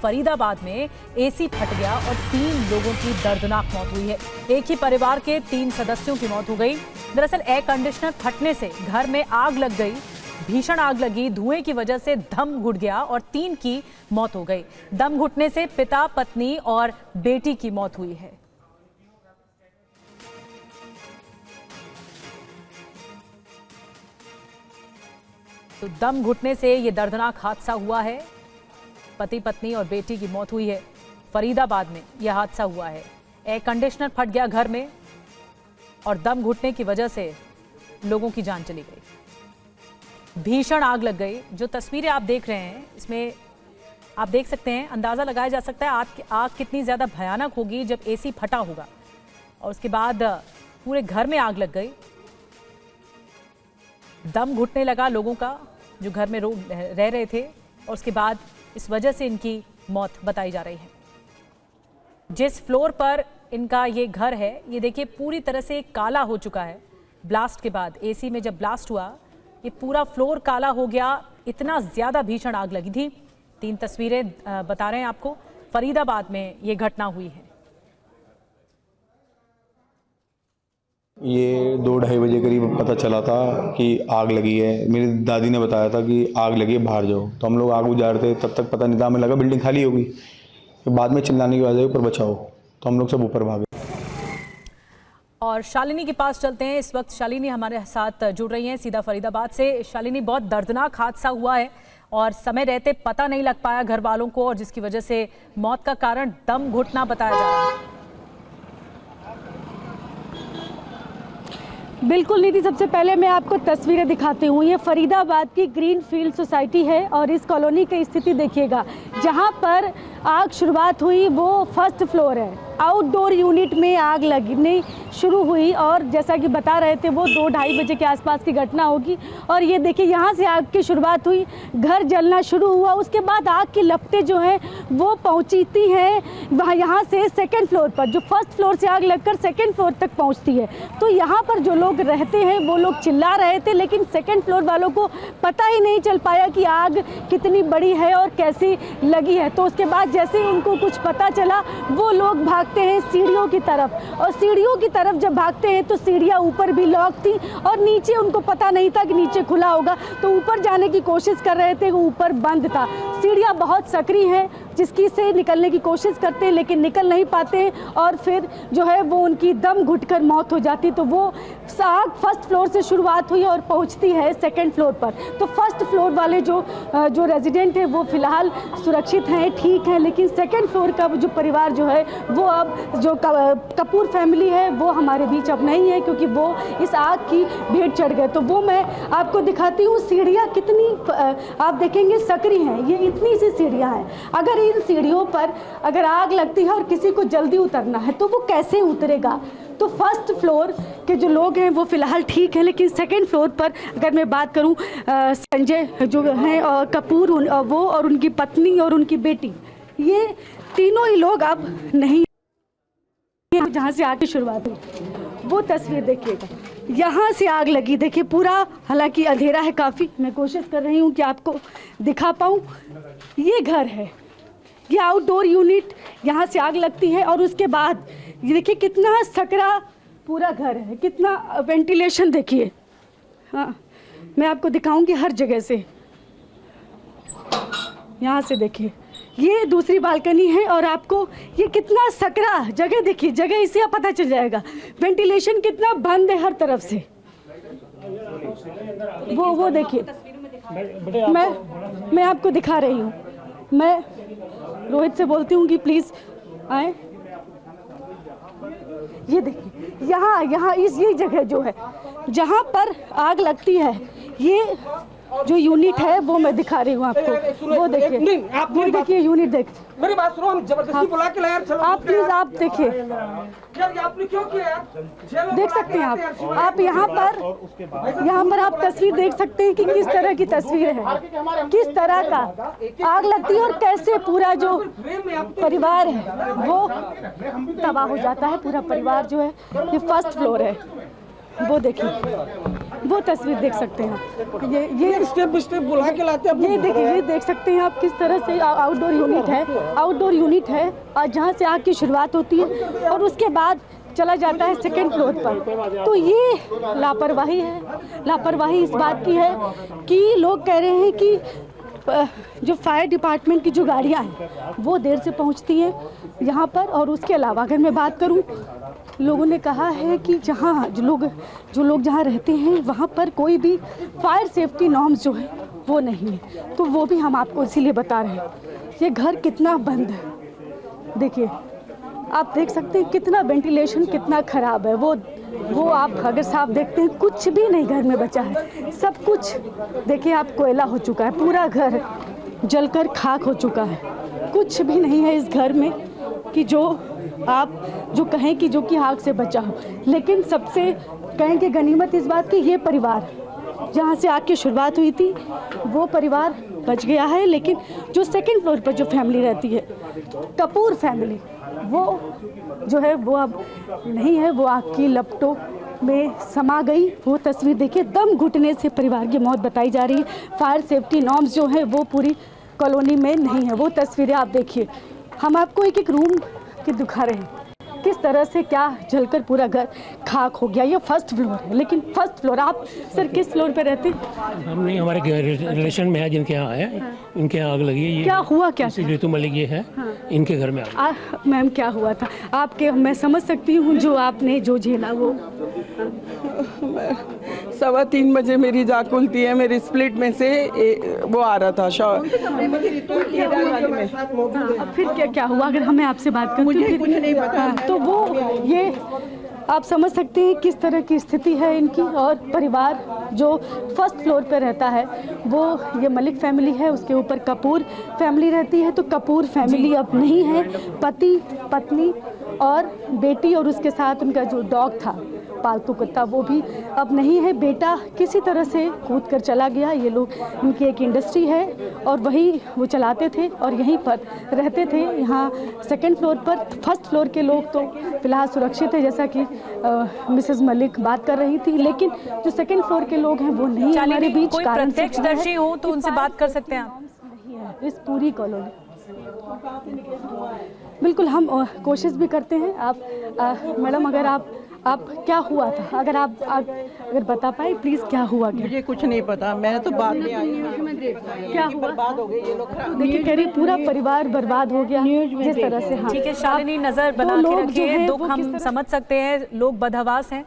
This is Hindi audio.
फरीदाबाद में एसी फट गया और 3 लोगों की दर्दनाक मौत हुई है। एक ही परिवार के 3 सदस्यों की मौत हो गई। दरअसल एयर कंडीशनर फटने से घर में आग लग गई। भीषण आग लगी, धुएं की वजह से दम घुट गया और 3 की मौत हो गई। दम घुटने से पिता, पत्नी और बेटी की मौत हुई है। तो दम घुटने से ये दर्दनाक हादसा हुआ है। पति, पत्नी और बेटी की मौत हुई है। फरीदाबाद में यह हादसा हुआ है। एयर कंडीशनर फट गया घर में और दम घुटने की वजह से लोगों की जान चली गई। भीषण आग लग गई। जो तस्वीरें आप देख रहे हैं इसमें आप देख सकते हैं, अंदाजा लगाया जा सकता है आग कितनी ज्यादा भयानक होगी जब एसी फटा होगा। और उसके बाद पूरे घर में आग लग गई। दम घुटने लगा लोगों का जो घर में रह रहे थे और उसके बाद इस वजह से इनकी मौत बताई जा रही है। जिस फ्लोर पर इनका ये घर है, ये देखिए पूरी तरह से काला हो चुका है। ब्लास्ट के बाद एसी में जब ब्लास्ट हुआ, ये पूरा फ्लोर काला हो गया। इतना ज्यादा भीषण आग लगी थी। 3 तस्वीरें बता रहे हैं आपको। फरीदाबाद में ये घटना हुई है। ये 2-2:30 बजे करीब पता चला था कि आग लगी है। मेरी दादी ने बताया था कि आग लगी है, बाहर जाओ। तो हम लोग आग बुझा रहे थे, तब तक पता नहीं था, हमें लगा बिल्डिंग खाली होगी। बाद में चिल्लाने की आवाज़ आई ऊपर बचाओ, तो हम लोग सब ऊपर भागे। और शालिनी के पास चलते हैं। इस वक्त शालिनी हमारे साथ जुड़ रही हैं सीधा फरीदाबाद से। शालिनी, बहुत दर्दनाक हादसा हुआ है और समय रहते पता नहीं लग पाया घर वालों को, और जिसकी वजह से मौत का कारण दम घुटना बताया जा रहा है। बिल्कुल निधि, सबसे पहले मैं आपको तस्वीरें दिखाती हूँ। ये फरीदाबाद की ग्रीन फील्ड सोसाइटी है और इस कॉलोनी की स्थिति देखिएगा। जहाँ पर आग शुरुआत हुई वो फर्स्ट फ्लोर है। आउटडोर यूनिट में आग लगनी शुरू हुई और जैसा कि बता रहे थे वो 2-2:30 बजे के आसपास की घटना होगी। और ये देखिए यहाँ से आग की शुरुआत हुई, घर जलना शुरू हुआ। उसके बाद आग की लपटें जो हैं वो पहुँचती हैं वहाँ, यहाँ से सेकेंड फ्लोर पर। जो फर्स्ट फ्लोर से आग लगकर सेकेंड फ्लोर तक पहुँचती है। तो यहाँ पर जो लोग रहते हैं वो लोग चिल्ला रहे थे, लेकिन सेकेंड फ्लोर वालों को पता ही नहीं चल पाया कि आग कितनी बड़ी है और कैसी लगी है। तो उसके बाद जैसे ही उनको कुछ पता चला वो लोग भागते हैं सीढ़ियों की तरफ, और सीढ़ियों की तरफ जब भागते हैं तो सीढ़ियाँ ऊपर भी लॉक थी और नीचे उनको पता नहीं था कि नीचे खुला होगा। तो ऊपर जाने की कोशिश कर रहे थे, वो ऊपर बंद था। सीढ़ियाँ बहुत सकरी हैं, जिसकी से निकलने की कोशिश करते हैं लेकिन निकल नहीं पाते हैं और फिर जो है वो उनकी दम घुटकर मौत हो जाती। तो वो आग फर्स्ट फ्लोर से शुरुआत हुई और पहुंचती है सेकंड फ्लोर पर। तो फर्स्ट फ्लोर वाले जो रेजिडेंट हैं वो फिलहाल सुरक्षित हैं, ठीक हैं, लेकिन सेकंड फ्लोर का जो परिवार जो है वो अब जो कपूर फैमिली है वो हमारे बीच अब नहीं है, क्योंकि वो इस आग की भेंट चढ़ गए। तो वो मैं आपको दिखाती हूँ। सीढ़ियाँ कितनी आप देखेंगे सकरी हैं, ये इतनी सी सीढ़ियाँ हैं। अगर इन सीढ़ियों पर अगर आग लगती है और किसी को जल्दी उतरना है तो वो कैसे उतरेगा? तो फर्स्ट फ्लोर के जो लोग हैं वो फ़िलहाल ठीक हैं, लेकिन सेकंड फ्लोर पर अगर मैं बात करूं, संजय जो हैं कपूर, वो और उनकी पत्नी और उनकी बेटी, ये तीनों ही लोग अब नहीं, जहाँ से आग की शुरुआत हुई वो तस्वीर देखिएगा। यहाँ से आग लगी, देखिए पूरा, हालांकि अंधेरा है काफ़ी, मैं कोशिश कर रही हूँ कि आपको दिखा पाऊँ। ये घर है, ये आउटडोर यूनिट, यहाँ से आग लगती है और उसके बाद ये देखिए कितना सकरा पूरा घर है, कितना वेंटिलेशन देखिए। हाँ, मैं आपको दिखाऊंगी हर जगह से। यहाँ से देखिए, ये दूसरी बालकनी है और आपको ये कितना सकरा जगह देखिए, जगह इससे पता चल जाएगा वेंटिलेशन कितना बंद है हर तरफ से। वो देखिए, मैं आपको दिखा रही हूँ। मैं रोहित से बोलती हूँ कि प्लीज़ आए। ये देखिए, यहाँ ये जगह जो है जहाँ पर आग लगती है, ये जो यूनिट है वो मैं दिखा रही हूँ आपको। वो देखिए, वो देखिए यूनिट देख। मेरी बात सुनो, हम जबरदस्ती बुला के लाए यार। चलो आप प्लीज, आप देखिए, यार आपने क्यों किया यार? देख सकते हैं आप यहाँ पर आप तस्वीर देख सकते हैं कि किस तरह की तस्वीर है, किस तरह का आग लगती है और कैसे पूरा जो परिवार है वो तबाह हो जाता है। पूरा परिवार जो है, ये फर्स्ट फ्लोर है, वो देखिए। वो तस्वीर देख सकते हैं। ये स्टेप बाय स्टेप बुला के लाते हैं। ये देखिए, ये देख सकते हैं आप किस तरह से आउटडोर यूनिट है और जहाँ से आग की शुरुआत होती है और उसके बाद चला जाता है सेकंड फ्लोर पर। तो ये लापरवाही इस बात की है कि लोग कह रहे हैं कि जो फायर डिपार्टमेंट की जो गाड़ियाँ हैं वो देर से पहुँचती हैं यहाँ पर। और उसके अलावा अगर मैं बात करूँ, लोगों ने कहा है कि जहाँ जो लोग जहाँ रहते हैं वहाँ पर कोई भी फायर सेफ्टी नॉर्म्स जो है वो नहीं है। तो वो भी हम आपको इसीलिए बता रहे हैं। ये घर कितना बंद है, देखिए आप देख सकते हैं कितना वेंटिलेशन कितना ख़राब है। वो आप अगर साफ देखते हैं कुछ भी नहीं घर में बचा है, सब कुछ देखिए आप कोयला हो चुका है, पूरा घर जलकर खाक हो चुका है। कुछ भी नहीं है इस घर में कि जो कहें कि जो कि आग से बचा हो। लेकिन सबसे कहें कि गनीमत इस बात की, ये परिवार जहाँ से आग की शुरुआत हुई थी वो परिवार बच गया है। लेकिन जो सेकंड फ्लोर पर जो फैमिली रहती है, कपूर फैमिली, वो जो है वो अब नहीं है, वो आग की लपटों में समा गई। वो तस्वीर देखिए, दम घुटने से परिवार की मौत बताई जा रही है। फायर सेफ्टी नॉर्म्स जो है वो पूरी कॉलोनी में नहीं है। वो तस्वीरें आप देखिए, हम आपको एक एक रूम की दिखा रहे हैं किस तरह से क्या जलकर पूरा घर खाक हो गया। ये फर्स्ट फ्लोर है, लेकिन फर्स्ट फ्लोर, आप सर किस फ्लोर पे रहते हैं? हम नहीं, हमारे रिलेशन में है जिनके यहाँ है, इनके यहाँ आग लगी है। ये क्या हुआ, क्या ऋतु मलिक ये है, इनके घर में आग। मैम क्या हुआ था आपके? मैं समझ सकती हूँ जो आपने जो झेला वो। 3:15 बजे मेरी जाग खुलती है, मेरी स्प्लिट में से वो आ रहा था शॉवर। फिर क्या हुआ? अगर हमें आपसे बात करते मुझे कुछ नहीं पता। तो वो ये आप समझ सकते हैं किस तरह की स्थिति है इनकी। और परिवार जो फर्स्ट फ्लोर पर रहता है वो ये मलिक फैमिली है, उसके ऊपर कपूर फैमिली रहती है। तो कपूर फैमिली अब नहीं है, पति पत्नी और बेटी और उसके साथ उनका जो डॉग था, पालतू कुत्ता, वो भी अब नहीं है। बेटा किसी तरह से कूद कर चला गया। ये लोग, इनकी एक इंडस्ट्री है और वही वो चलाते थे और यहीं पर रहते थे। यहाँ सेकंड फ्लोर पर, फर्स्ट फ्लोर के लोग तो फिलहाल सुरक्षित है, जैसा कि मिसेस मलिक बात कर रही थी। लेकिन जो सेकंड फ्लोर के लोग हैं वो नहीं हमारे बीच। कोई प्रत्यक्षदर्शी हो तो उनसे बात कर सकते हैं आप। नहीं है इस पूरी कॉलोनी। बिल्कुल, हम कोशिश भी करते हैं। आप मैडम, अगर आप क्या हुआ था, अगर आप अगर बता पाए प्लीज, क्या हुआ? मुझे कुछ नहीं पता, मैं तो बाद में आई हूँ। क्या हुआ? बर्बाद हो गई ये लोग। देखिए कह रही पूरा परिवार बर्बाद हो गया जिस तरह से। हाँ ठीक है शालिनी, नजर बना के रखिए। दुख हम समझ सकते हैं, लोग बदहवास हैं।